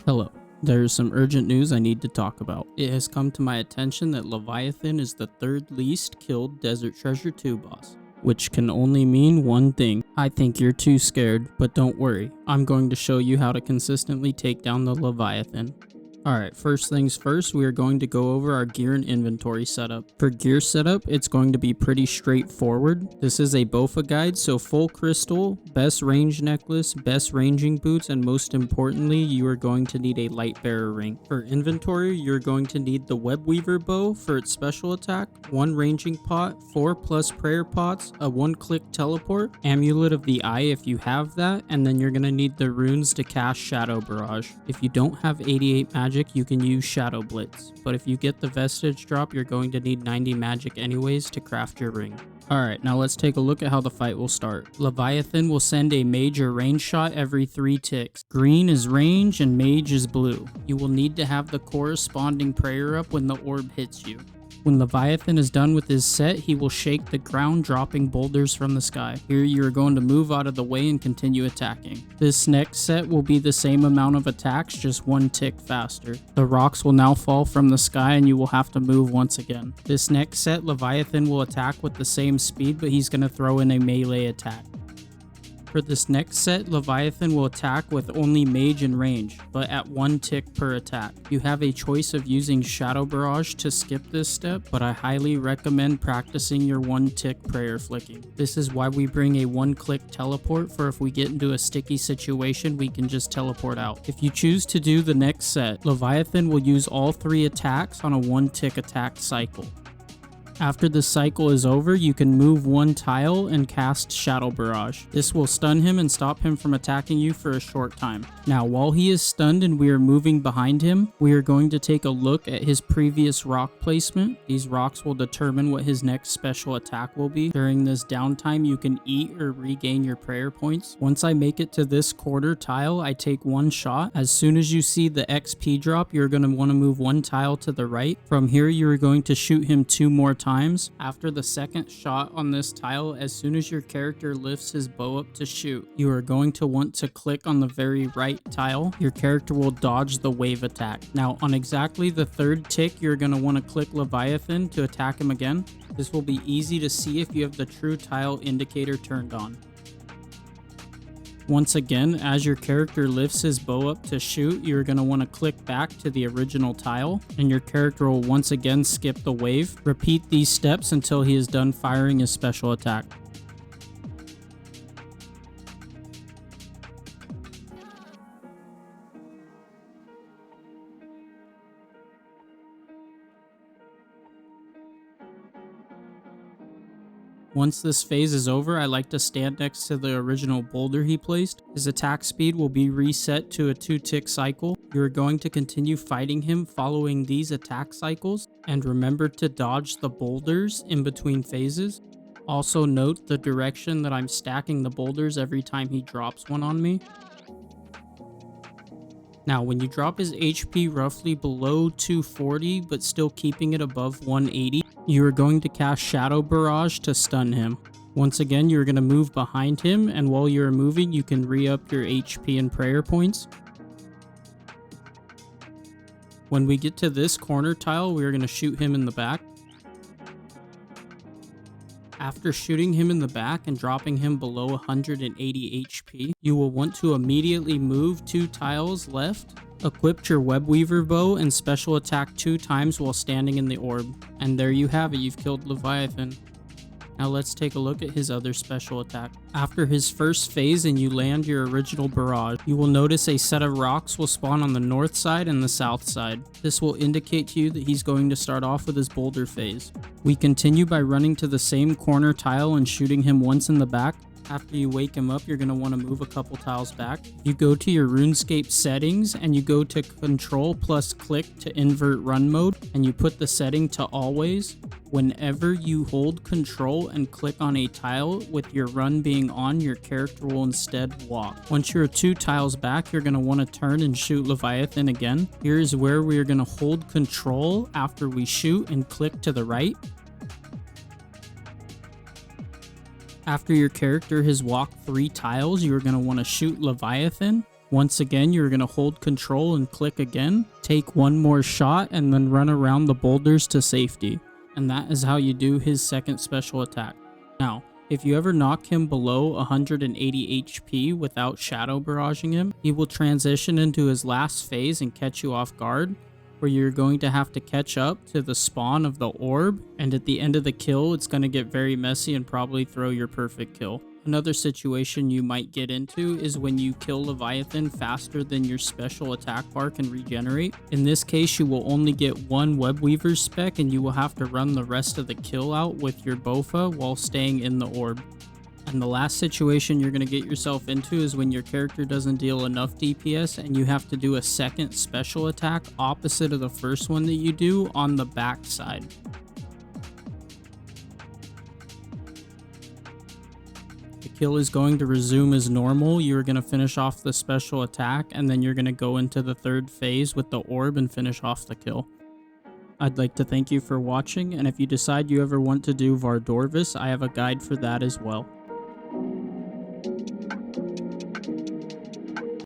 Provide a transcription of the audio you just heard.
Hello. There is some urgent news I need to talk about. It has come to my attention that Leviathan is the third least killed Desert Treasure 2 boss, which can only mean one thing. I think you're too scared, but don't worry. I'm going to show you how to consistently take down the Leviathan. Alright, first things first, we are going to go over our gear and inventory setup. For gear setup, it's going to be pretty straightforward. This is a Bowfa guide, so full crystal, best range necklace, best ranging boots, and most importantly, you are going to need a light bearer ring. For inventory, you're going to need the webweaver bow for its special attack, 1 ranging pot, 4+ prayer pots, a 1-click teleport, amulet of the eye if you have that, and then you're going to need the runes to cast shadow barrage. If you don't have 88 magic, you can use Shadow Blitz, but if you get the vestige drop, you're going to need 90 magic anyways to craft your ring. Alright, now let's take a look at how the fight will start. Leviathan will send a mage or range shot every 3 ticks. Green is range and mage is blue. You will need to have the corresponding prayer up when the orb hits you. When Leviathan is done with his set, he will shake the ground, dropping boulders from the sky. Here you are going to move out of the way and continue attacking. This next set will be the same amount of attacks, just 1 tick faster. The rocks will now fall from the sky and you will have to move once again. This next set, Leviathan will attack with the same speed, but he's going to throw in a melee attack. For this next set, Leviathan will attack with only mage and range, but at 1 tick per attack. You have a choice of using Shadow Barrage to skip this step, but I highly recommend practicing your 1 tick prayer flicking. This is why we bring a 1-click teleport, for if we get into a sticky situation, we can just teleport out. If you choose to do the next set, Leviathan will use all 3 attacks on a 1-tick attack cycle. After the cycle is over, you can move 1 tile and cast Shadow Barrage. This will stun him and stop him from attacking you for a short time. Now, while he is stunned and we are moving behind him, we are going to take a look at his previous rock placement. These rocks will determine what his next special attack will be. During this downtime, you can eat or regain your prayer points. Once I make it to this quarter tile, I take 1 shot. As soon as you see the XP drop, you're going to want to move 1 tile to the right. From here, you're going to shoot him 2 more times. After the second shot on this tile, as soon as your character lifts his bow up to shoot, you are going to want to click on the very right tile. Your character will dodge the wave attack. Now, on exactly the 3rd tick, you're going to want to click Leviathan to attack him again. This will be easy to see if you have the true tile indicator turned on. Once again, as your character lifts his bow up to shoot, you're going to want to click back to the original tile, and your character will once again skip the wave. Repeat these steps until he is done firing his special attack. Once this phase is over, I like to stand next to the original boulder he placed. His attack speed will be reset to a 2-tick cycle. You are going to continue fighting him following these attack cycles, and remember to dodge the boulders in between phases. Also note the direction that I'm stacking the boulders every time he drops one on me. Now, when you drop his HP roughly below 240 but still keeping it above 180, you are going to cast Shadow Barrage to stun him. Once again, you're going to move behind him, and while you're moving, you can re-up your HP and prayer points. When we get to this corner tile, we're going to shoot him in the back. After shooting him in the back and dropping him below 180 HP, you will want to immediately move 2 tiles left, equip your webweaver bow, and special attack 2 times while standing in the orb. And there you have it, you've killed Leviathan. Now let's take a look at his other special attack. After his first phase and you land your original barrage, you will notice a set of rocks will spawn on the north side and the south side. This will indicate to you that he's going to start off with his boulder phase. We continue by running to the same corner tile and shooting him once in the back. After you wake him up, you're going to want to move a couple tiles back. You go to your RuneScape settings and you go to Control plus click to invert run mode, and you put the setting to always. Whenever you hold Control and click on a tile with your run being on, your character will instead walk. Once you're 2 tiles back, you're going to want to turn and shoot Leviathan again. Here's where we are going to hold Control after we shoot and click to the right. After your character has walked 3 tiles, you're going to want to shoot Leviathan. Once again, you're going to hold control and click again, take one more shot, and then run around the boulders to safety. And that is how you do his second special attack. Now, if you ever knock him below 180 HP without shadow barraging him, he will transition into his last phase and catch you off guard, where you're going to have to catch up to the spawn of the orb, and at the end of the kill, it's going to get very messy and probably throw your perfect kill. Another situation you might get into is when you kill Leviathan faster than your special attack bar can regenerate. In this case, you will only get one webweaver spec and you will have to run the rest of the kill out with your Bowfa while staying in the orb. And the last situation you're going to get yourself into is when your character doesn't deal enough DPS and you have to do a second special attack opposite of the first one that you do on the back side. The kill is going to resume as normal. You're going to finish off the special attack and then you're going to go into the third phase with the orb and finish off the kill. I'd like to thank you for watching, and if you decide you ever want to do Vardorvis, I have a guide for that as well.